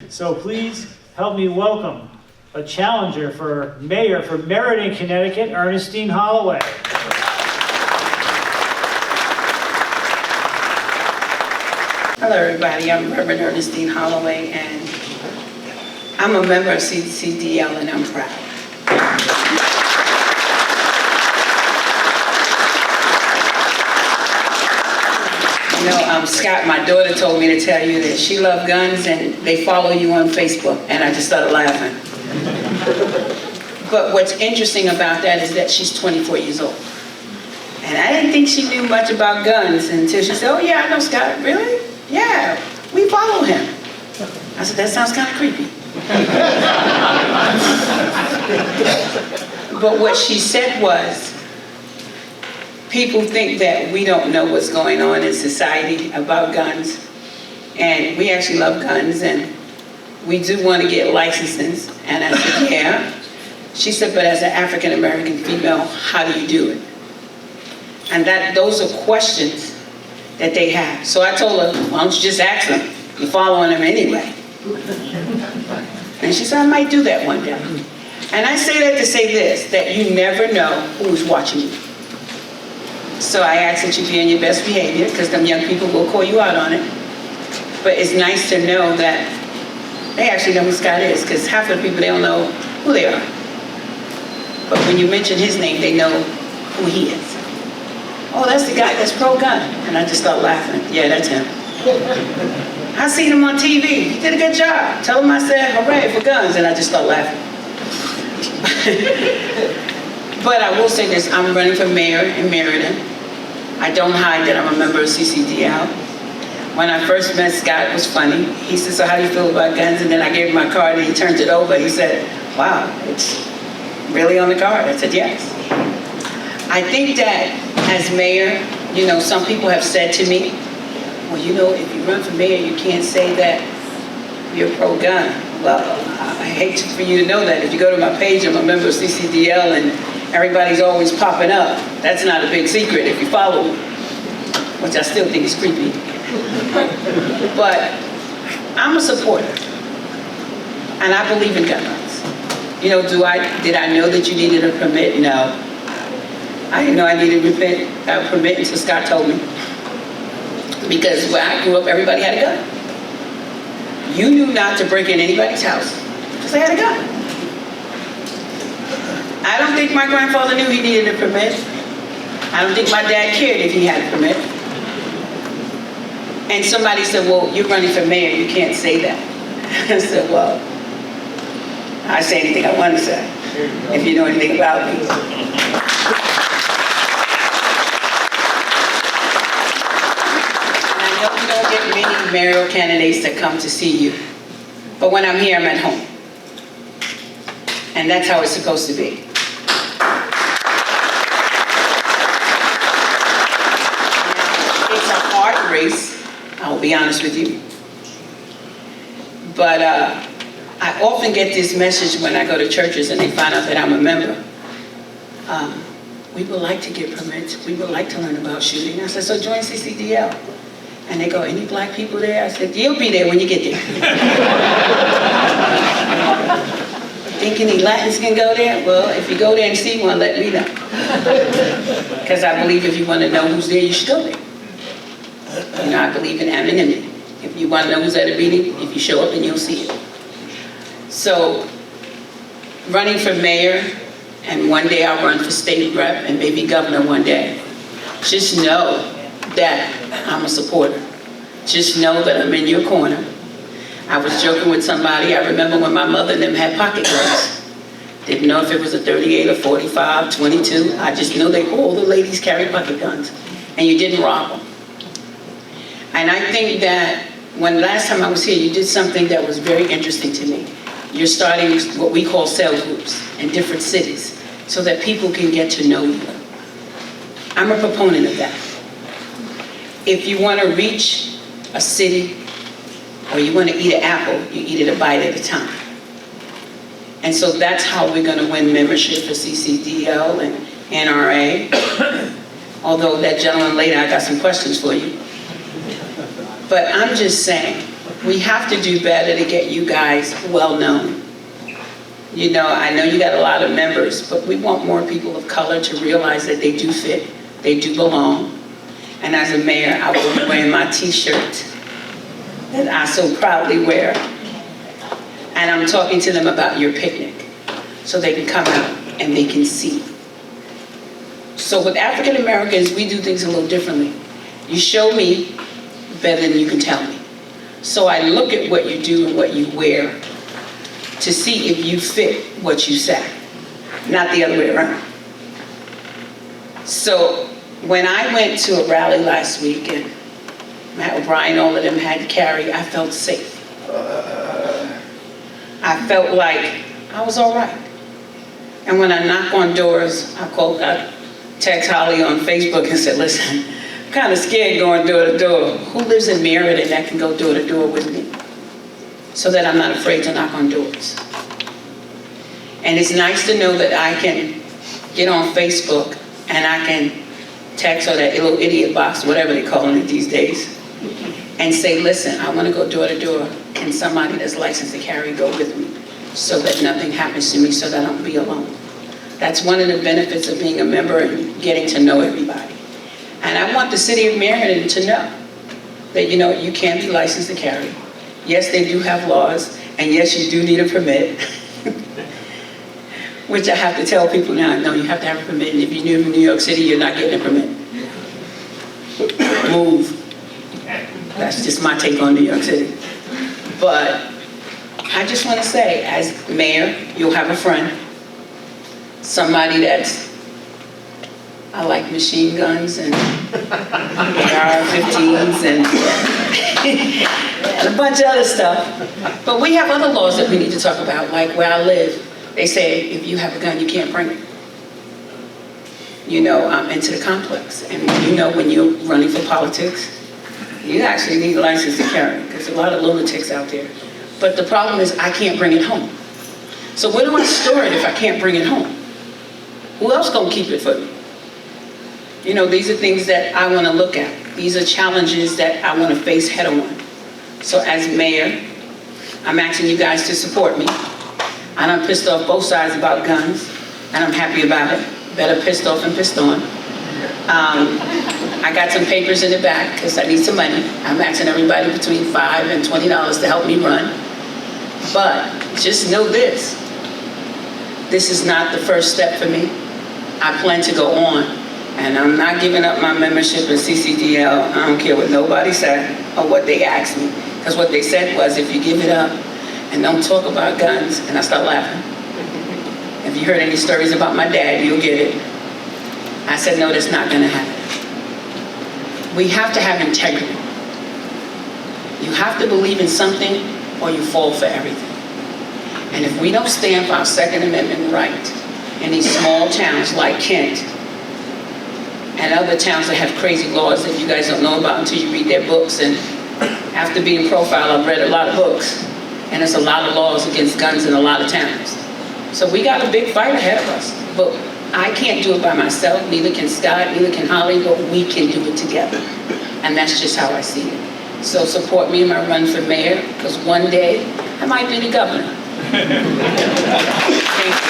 So please help me welcome a challenger for mayor for Meriden, Connecticut, Ernestine Holloway. Hello everybody, I'm Reverend Ernestine Holloway and I'm a member of CCDL and I'm proud. You know, Scott, my daughter told me to tell you that she loves guns and they follow you on Facebook, and I just started laughing. But what's interesting about that is that she's 24 years old. And I didn't think she knew much about guns until she said, "Oh yeah, I know Scott." "Really?" "Yeah, we follow him." I said, "That sounds kind of creepy." But what she said was, people think that we don't know what's going on in society about guns. And we actually love guns, and we do want to get licenses. And I said, "Yeah." She said, "But as an African-American female, how do you do it?" And those are questions that they have. So I told her, "Why don't you just ask them? You're following them anyway." And she said, "I might do that one day." And I say that to say this, that you never know who's watching you. So I ask that you be in your best behavior, because them young people will call you out on it. But it's nice to know that they actually know who Scott is, because half of the people, they don't know who they are. But when you mention his name, they know who he is. "Oh, that's the guy that's pro-gun." And I just start laughing. "Yeah, that's him. I seen him on TV. He did a good job. Tell him I said hooray for guns." And I just start laughing. But I will say this, I'm running for mayor in Meriden. I don't hide that I'm a member of CCDL. When I first met Scott, it was funny. He said, "So how do you feel about guns?" And then I gave him my card and he turned it over. He said, "Wow, it's really on the card." I said, "Yes." I think that as mayor, you know, some people have said to me, "Well, you know, if you run for mayor, you can't say that you're pro-gun." Well, I hate for you to know that. If you go to my page, I'm a member of CCDL and everybody's always popping up. That's not a big secret if you follow me, which I still think is creepy. But I'm a supporter, and I believe in gun rights. You know, did I know that you needed a permit? No. I didn't know I needed a permit until Scott told me. Because where I grew up, everybody had a gun. You knew not to break in anybody's house because they had a gun. I don't think my grandfather knew he needed a permit. I don't think my dad cared if he had a permit. And somebody said, "Well, you're running for mayor, you can't say that." I said, "Well, I say anything I want to say, if you know anything about me." And I know you don't get many mayoral candidates that come to see you, but when I'm here, I'm at home. And that's how it's supposed to be. It's a hard race, I'll be honest with you. But I often get this message when I go to churches and they find out that I'm a member. "We would like to get permits. We would like to learn about shooting." I said, "So join CCDL." And they go, "Any black people there?" I said, "You'll be there when you get there." "Think any Latins can go there?" "Well, if you go there and see one, let me know." Because I believe if you want to know who's there, you should go there. You know, I believe in anonymity. If you want to know who's at a meeting, if you show up and you'll see it. So, running for mayor, and one day I'll run for state rep and maybe governor one day. Just know that I'm a supporter. Just know that I'm in your corner. I was joking with somebody. I remember when my mother and them had pocket guns. Didn't know if it was a 38 or 45, 22. I just know all the ladies carry pocket guns. And you didn't rob them. And I think that when last time I was here, you did something that was very interesting to me. You're starting what we call cell groups in different cities so that people can get to know you. I'm a proponent of that. If you want to reach a city or you want to eat an apple, you eat it a bite at a time. And so that's how we're going to win membership for CCDL and NRA. Although that gentleman later, I got some questions for you. But I'm just saying We have to do better to get you guys well known. You know, I know you got a lot of members, but we want more people of color to realize that they do fit, they do belong. And as a mayor, I will be wearing my t-shirt that I so proudly wear. And I'm talking to them about your picnic, so they can come out and they can see. So with African Americans, we do things a little differently. You show me better than you can tell me. So I look at what you do and what you wear to see if you fit what you say, not the other way around. So when I went to a rally last week and Matt O'Brien, all of them had Carrie, I felt safe. I felt like I was all right. And when I knock on doors, I text Holly on Facebook and said, listen, I'm kind of scared going door to door. Who lives in Meriden that can go door to door with me? So that I'm not afraid to knock on doors. And it's nice to know that I can get on Facebook and I can text or that little idiot box, whatever they're calling it these days, and say, listen, I want to go door to door. Can somebody that's licensed to carry go with me so that nothing happens to me, so that I don't be alone? That's one of the benefits of being a member and getting to know everybody. And I want the city of Meriden to know that, you know, you can be licensed to carry. Yes, they do have laws, and yes, you do need a permit. Which I have to tell people now, no, you have to have a permit, and if you live in New York City, you're not getting a permit. Move. That's just my take on New York City. But I just want to say, as mayor, you'll have a friend. Somebody that's, I like machine guns and AR-15s and a bunch of other stuff. But we have other laws that we need to talk about, like where I live. They say if you have a gun, you can't bring it, you know, into the complex. And you know, when you're running for politics, you actually need a license to carry, because there's a lot of lunatics out there. But the problem is I can't bring it home. So where do I store it if I can't bring it home? Who else gonna keep it for me? You know, these are things that I wanna look at. These are challenges that I wanna face head on. So as mayor, I'm asking you guys to support me. And I'm pissed off both sides about guns, and I'm happy about it. Better pissed off than pissed on. I got some papers in the back because I need some money. I'm asking everybody between $5 and $20 to help me run. But just know this. This is not the first step for me. I plan to go on, and I'm not giving up my membership in CCDL. I don't care what nobody said or what they asked me. Because what they said was, if you give it up and don't talk about guns, and I start laughing. If you heard any stories about my dad, you'll get it. I said, no, that's not gonna happen. We have to have integrity. You have to believe in something or you fall for everything. And if we don't stand for our Second Amendment right in these small towns like Kent and other towns that have crazy laws that you guys don't know about until you read their books, and after being profiled, I've read a lot of books, and there's a lot of laws against guns in a lot of towns. So we got a big fight ahead of us, but I can't do it by myself, neither can Scott, neither can Holly, but we can do it together. And that's just how I see it. So support me in my run for mayor, because one day I might be the governor. Thank you.